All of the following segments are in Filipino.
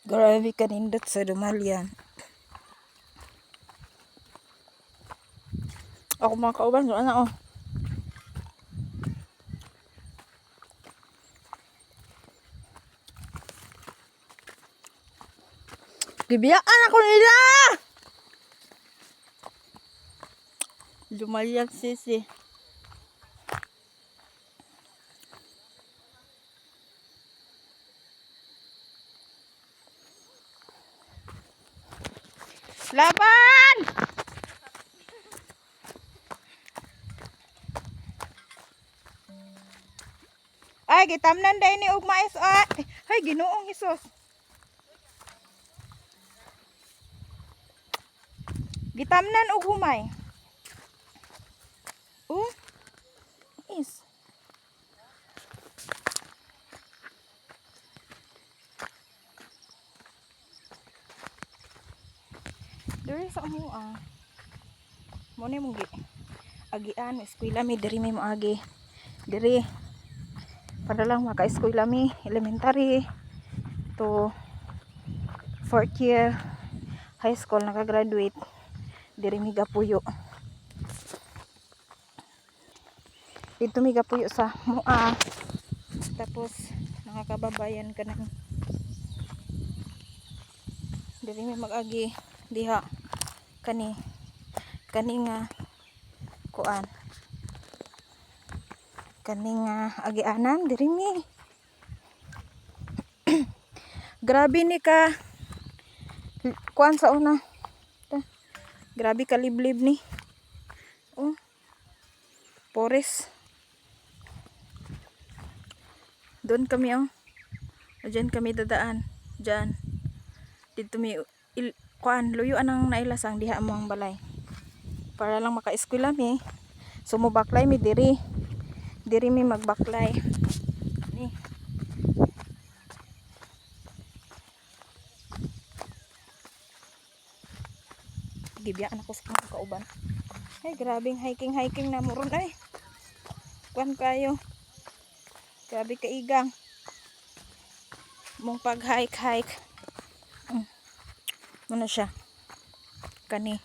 Grabe kanindot sa Dumalyan. Ako mga kauban, doon na oh. Gibiyaan ako nila! Dumalyan sisi. Laban! Ay, gitamnan day ni og mais. Ay, Ginoong Hesus. Gitamnan og humay. Is. Diri sa mo mo ni mong agian eskwela mi diri mi moagi. Diri para lang maka-eskwela mi elementary to 4th year high school naka-graduate. Diri mi gapuyo. Dito mi gapuyo sa mua. Tapos nakakababayan ka na. Diri mi mag-agi diha kani nga kuan kaning agianan diri mi. Grabe ni ka kuan sa una. Grabe ka liblib ni. Forest. Doon kami diyan kami dadaan. Diyan. Dito mi kuan luyuan ang nailasang diha mo ang balay. Para lang maka-eskwela mi. So mo baklay mi diri. Diri mi magbaklay. Ni. Gibiyaan ako sa mga kauban. Ay, grabing hiking na mo ron ay. Kuan kayo. Grabe kaigang. Mong pag-hike. Muna siya. Kani.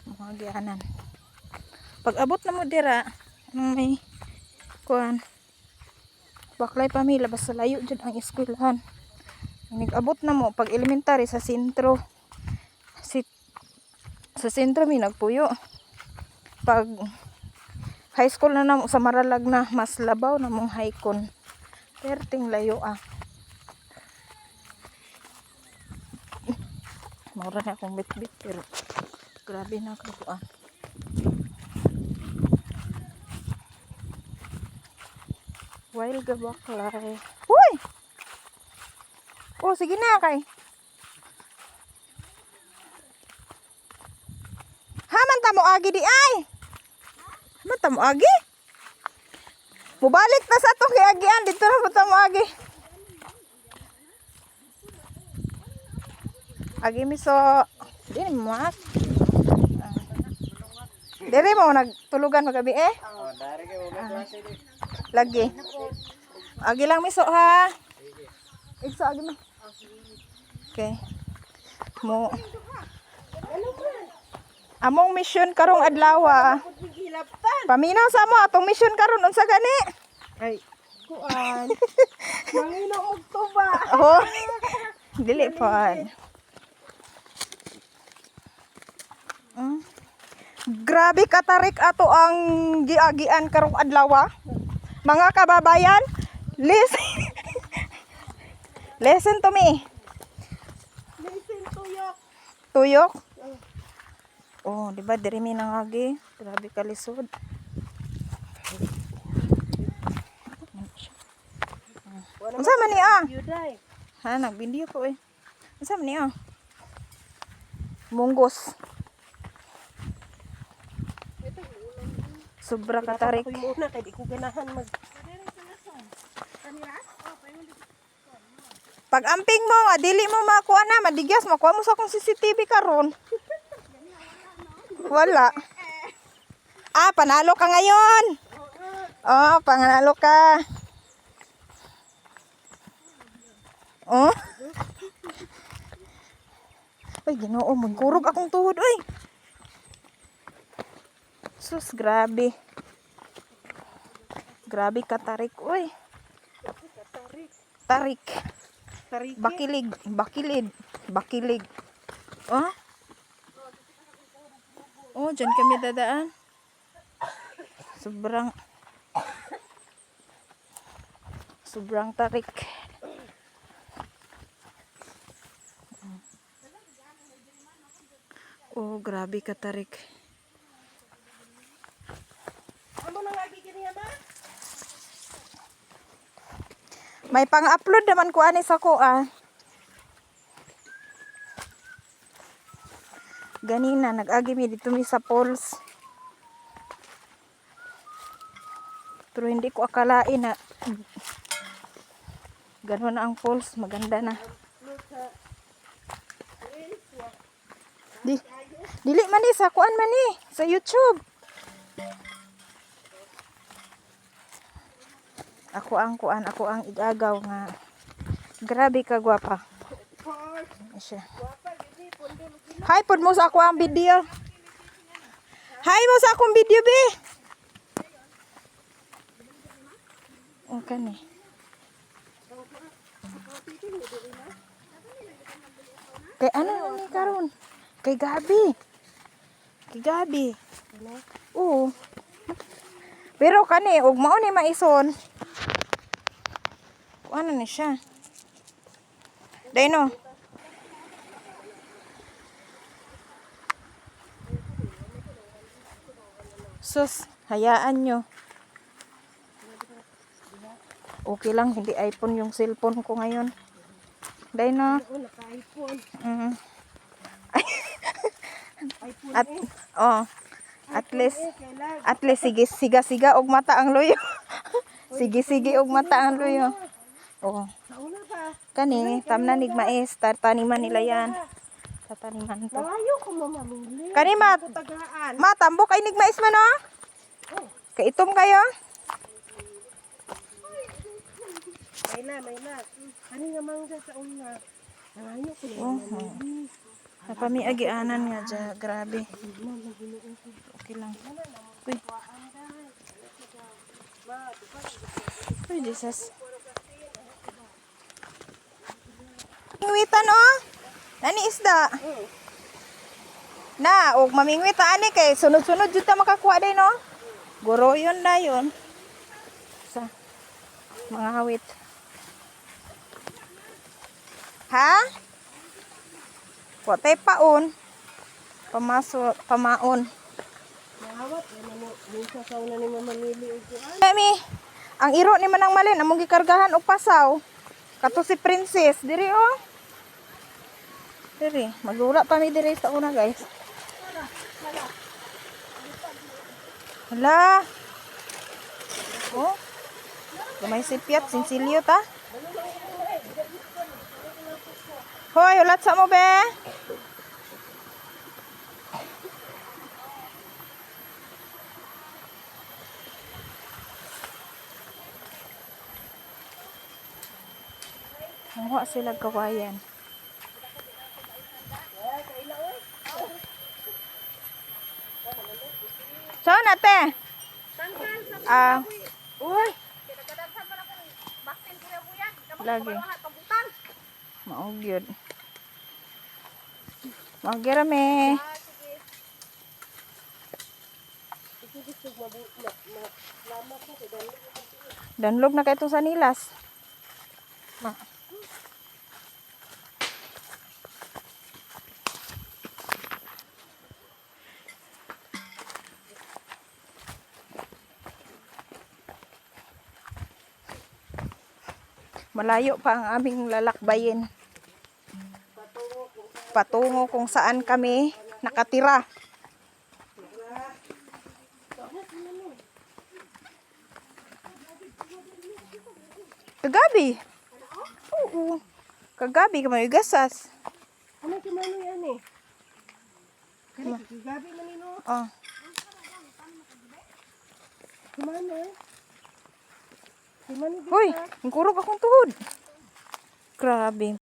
Mga gianan. Pag abot na mo dira, may kuan. Baklay pa mi labas sa layo dyan ang eskwelahan. Nag-abot na mo pag elementary sa sentro. Sa sentro mi nagpuyo. Pag high school na namo sa Maralag na mas labaw na mong haikon. Perting layo Mura na akong bit-bit pero grabe na ako kuan. Wild gabaklay. Uy! Sige na kay. Haman ta mo agi di ay. Haman ta mo agi. Mubalik na sa tong kiagian dito na mo ta mo agi. Agi miso. Dili mo Diri mo nagtulugan magabi dari kay mo klase di. Lagi. Agi lang miso ha. Igso agi mo. Okay. Mo. Among mission karong adlaw. Paminaw sa mo atong mission karon unsa gani? Ay, kuan. Mangino og tuba. Dili pa. Grabe katarik ato ang giagian karong adlaw. Mga kababayan, listen to me. Listen tuyok. Tuyok? Di ba diri mi nangagi? Grabe ka lisod. Unsa man ni Ha, nagbindiyo ko Unsa man ni Munggos. Sobra katarik. Ako muna kay di ko ganahan mag. Pag amping mo, dili mo makuha na, madigyas, makuha mo sa akong CCTV karon. Wala. Panalo ka ngayon. Panalo ka. Uy, Ginoo, magkurog akong tuhod, uy. Sus, grabe. Grabe ka tarik, uy. Tarik. Tarik. Tarik. Bakilig, bakilig. Oh? Oh, dyan kami dadaan. Sobrang tarik. Oh, grabe ka tarik. Amo nang lagi kini ba? May pang-upload naman ko ani sa ko ah. Ganina nag-agi mi dito mi sa falls. Pero hindi ko akalain na gano'n na ang falls, maganda na. Dili man ni sa kuan man ni sa YouTube. Ako ang igagaw nga. Grabe ka gwapa. Siya. Hi pod mo sa ako ang video. Hi mo sa akong video be. Okay ni. Kay ano ni karon? Kay Gabi. Kay Gabi. Oo. Pero kani ug mao ni maison. Ano ni siya? Dino. Sus, hayaan nyo. Okay lang, hindi iPhone yung cellphone ko ngayon. Dino. Oo, naka-iPhone. At oh, Kailan? at least siga og mata ang luyo. Sige og mata ang luyo. Oh, Nauna ba? kani tamna nig mais, taniman nila yan. Tataniman to. Malayo ko mamamili. Kani Tagaan. matambok ay nig mais man oh. Kay itom kayo. May na. Kani nga mangga sa una. Malayo ko Oh, mamamili. napamiagianan nga dya, grabe. Okay lang. Uy. Uy, Jesus. Mingwitan oh. Nani isda? Na, og mamingwit ani kay sunod-sunod jud ta makakuha day no. Guro yun na yun. Sa mga hawit. Ha? Wate paon. Pamaon. Mahawat. Minsan sa una ni mamamili. Kami, ang iro ni Manang Malin, among gikargahan og pasaw. Kato si Princess, diri oh. Diri, magula pa mi diri sa una, guys. Hala. Oh. Gamay sipiat, sinsilyo ta. Hoy, ulat sa mo be. Mawa sila kawayan. So, nate. Uy. Lagi. Maog yun. Maog yun rame. Danlog na kayo sa nilas. Malayo pa ang aming lalakbayin. Patungo kung saan kami nakatira. Kagabi. Oo. Kagabi ka may gasas. Ano kumano yan eh? Gabi manino. Oh. Kumano eh? Kumano Hoy, ang kurog akong tuhod. Grabe.